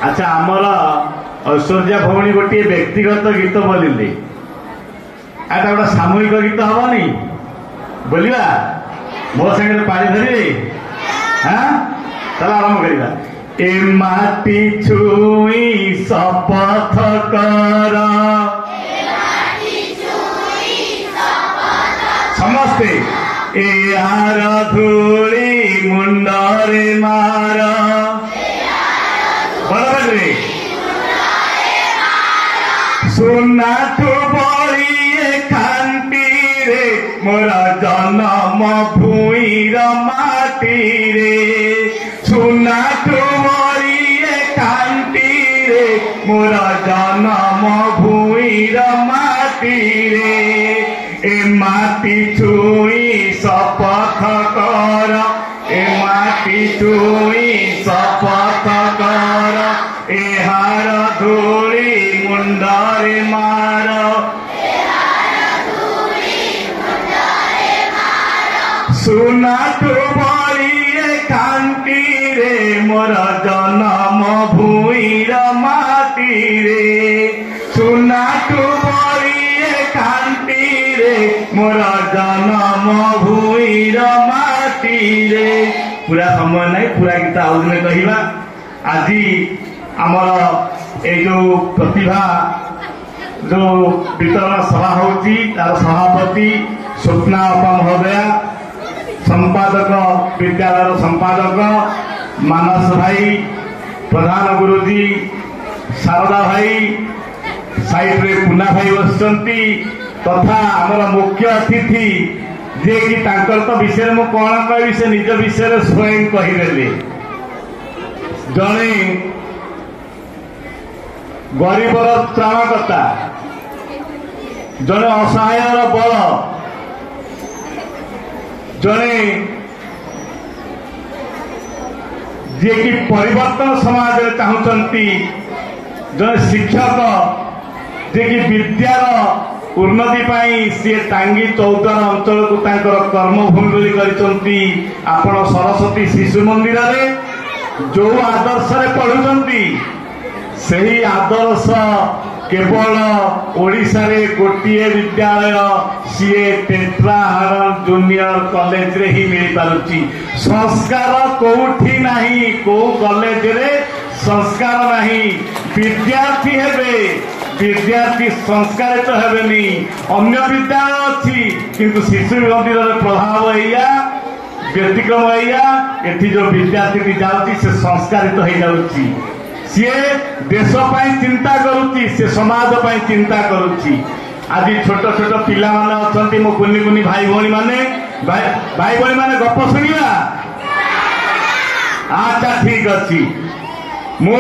अच्छा आमर ऐश्वर्या भौणी गोटे व्यक्तिगत गीत बोलिले आता गोटे सामूहिक गीत हबनी बोलिबा मो संगे पानी धरिबे हाँ चल आरंभ करिबा ए माटी छुई शपथ कर समस्ते ए आर धूली मुंडरे मार बड़े सुना तू बड़ी खांटी रे मोर जन्म भूईर माटी रे सुना तू बड़ी खांटी रे मोर जन्म भूईर माटी रे ए माटी छुई शपथ कर ए माटी छुई शपथ कर ए हार धूली मुंडरे मार सुना तू बड़ी खांटी रे मोर जन्म भूईर माटी रे सुना तू बड़ी खांटी रे मोर जन्म भूईर माटी रे पूरा समय नहीं पूरा गीत आउ दिन कहवा आज आमर ए जो प्रतिभा जो वितरण सभा होती तार सभापति स्वप्ना अपा महोदया संपादक विद्यालय संपादक मानस भाई प्रधान गुरुजी शारदा भाई साइड रे पुना भाई बसंती तथा आमर मुख्य अतिथि जे कि तांकर तो विषय मु कौन कहि से निज विषय स्वयं कहिदेले जणे गरीबर त्राणकर्ता जड़े असहायर बल जड़े जे कि परिवर्तन समाज में चाहूँगी जड़े शिक्षक जे कि विद्यार उन्नति पाई सी टांगी चौद्वार अंचल को कर्मभूमि बोली करिसंती आपण सरस्वती शिशु मंदिर रे जो आदर्श रे पढ़ुचंती सही आदर्श केवल ओडिशा रे गोटिए विद्यालय सीए टेट्राहारल जूनियर कॉलेज रे ही मिल पारुची संस्कार कोठी नहीं को कॉलेज रे संस्कार नहीं विद्यार्थी हेबे विद्यार्थी संस्कारित हेबेनी अन्य विद्यालय अच्छी किंतु शिशु मंदिर प्रभाव एया व्यतिक्रम एया एठी जो विद्यार्थी जाउची से संस्कारित हो जाउची सी देश पाई चिंता करुच्ची से समाज पाई चिंता करुच्ची आज छोट छोट पिला माने अछंती मो कुनी कुनी भाई भौणी माने भाई भौणी माने गप सुनिया अच्छा ठीक अच्छी मु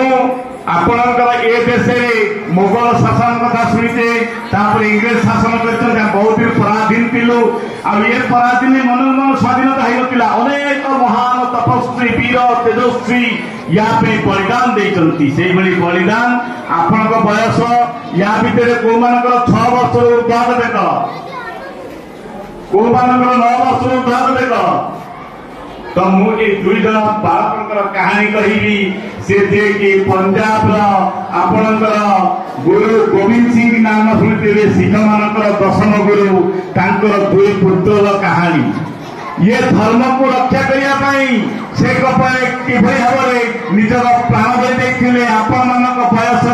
आपणकर ए देश में मोगल शासन कथा शुणीचे इंग्रेज शासन कर बहुत दिन पराधीन थिलु ये पराधीन मन मन स्वाधीनता होता अनेक महान तपस्वी वीर तेजस्वी या बलिदान देती से बलिदान आपण बयस या भितर कौ मानकर 6 वर्ष उर्ध्व देख कौ मानकर 9 वर्ष उर्ध्व देख तो मुझे दुई जन बालकर कहानी कहि से जे कि पंजाब आपणकर गुरु गोविंद सिंह नाम शुणुते सिख मानकर 10म गुरु तांकर 2 पुत्र कहानी ये धर्म को रक्षा करने से कि भाव में निजर प्राण दे आपण मान बयस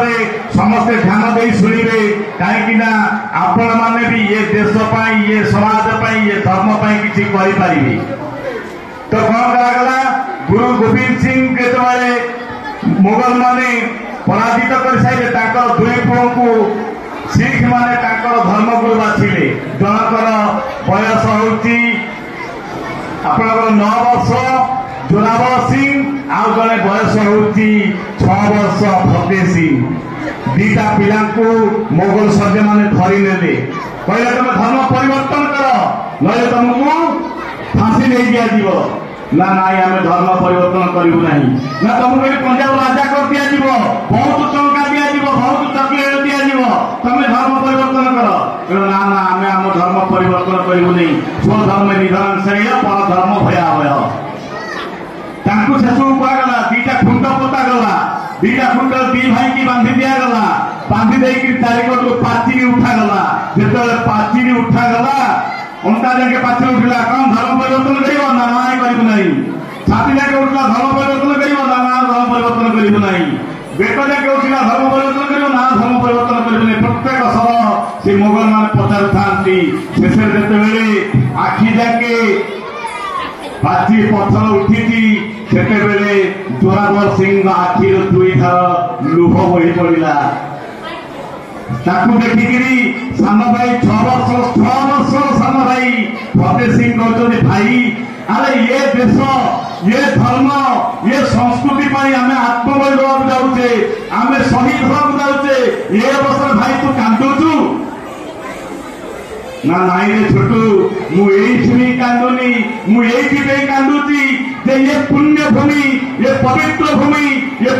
समस्ते ध्यान दे शुणे कहीं आपण मैंने भी ये देश ये समाज ये धर्म किसी करें तो कौन करागला गुरु गोविंद सिंह के मुगल माने पराजित कर सारे 2 पुओं को सिख माने धर्मगुरु बाछिले जनकर बयस होती आपनकर 9 वर्ष जोरावर सिंह आउ जड़े बयस होती 6 वर्ष फतेह सिंह दीटा पिला मोगल सर्जे माने धरी ने कहले तुम धर्म परिवर्तन कर ना तुमको फांसी नहीं दिया जीव ना ना आम धर्म परिवर्तन करूँ ना ना तुमको पंजाब राजा कर दिया बहुत टंका दिया बहुत चॉकलेट दिया तुम धर्म परिवर्तन कर ना ना आम आम धर्म परिवर्तन करूँ नहीं स्वधर्म निधन श्रेय पर धर्म भयावह शेष कहगला 2टा खुंट पोता गला दीटा कुंटल दी भाई की बांधी दिगला बांधी देकी चारिकटू पाचिरी उठागला जो पाचिरी उठागला उनका जाके पाचिरी उठला कौन धर्म परिवर्तन कर छाती जाके उठला धर्म परिवर्तन कर धर्म परिवर्तन कर बेट जाके उठला धर्म परिवर्तन कर धर्म परिवर्तन कर प्रत्येक सर से मोगल मान पचार था शेष जिते आखि जाके पाची पथर उठी से जोरावर सिंह आखि दुई थर लुह बही पड़ा देखिकी सान भाई 6 वर्ष सान भाई फतेह सिंह कहते भाई अरे ये देश ये धर्म ये संस्कृति आम आत्मबलि देवाक जाऊे आम शहीद होगा जाऊे ये अवसर भाई तू कांदुचु ना नाई रे छोटू मुझे कांदुनी मुझे कांदुची जे ये पुण्य भूमि ये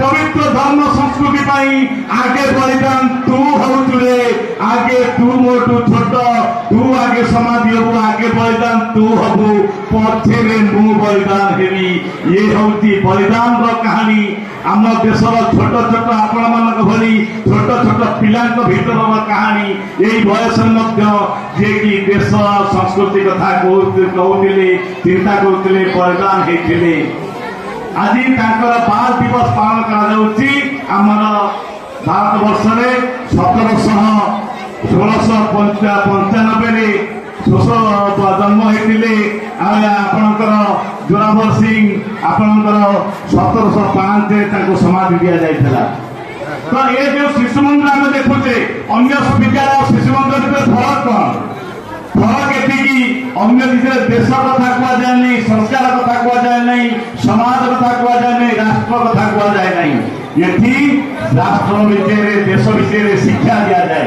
पवित्र धर्म संस्कृति आगे बलिदान तू हूँ रे आगे तू मोटू छोट तू आगे समाधि हबू आगे बलिदान तू हबू पछे मु बलिदान हेबी ये हूँ बलिदान कहानी आम देशर छोट छोट आपण मान भली छोट छोट पिला भीतर कहानी यही बयस जे कि देश संस्कृति कथा कहते चिंता करते बलिदान होते आज 12 दिवस पालन कर भारत वर्ष में 1795 जन्म होते आपणकर जोरावर सिंह आपणकर 1705 समाधि दि जाइए तो ये जो शिशु मंदिर आम देखुचे अन्य विद्यालय शिशु मंदिर फरक कौन फरक एति अन्य देश कथा कहुए नहीं संस्कार कथा कहुए नहीं समाज कथा कहुए नहीं राष्ट्र कथा कहुए नहीं ये राष्ट्र विषय देश विषय शिक्षा दि जाए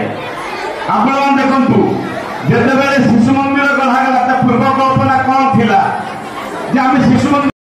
आपण देखु जिते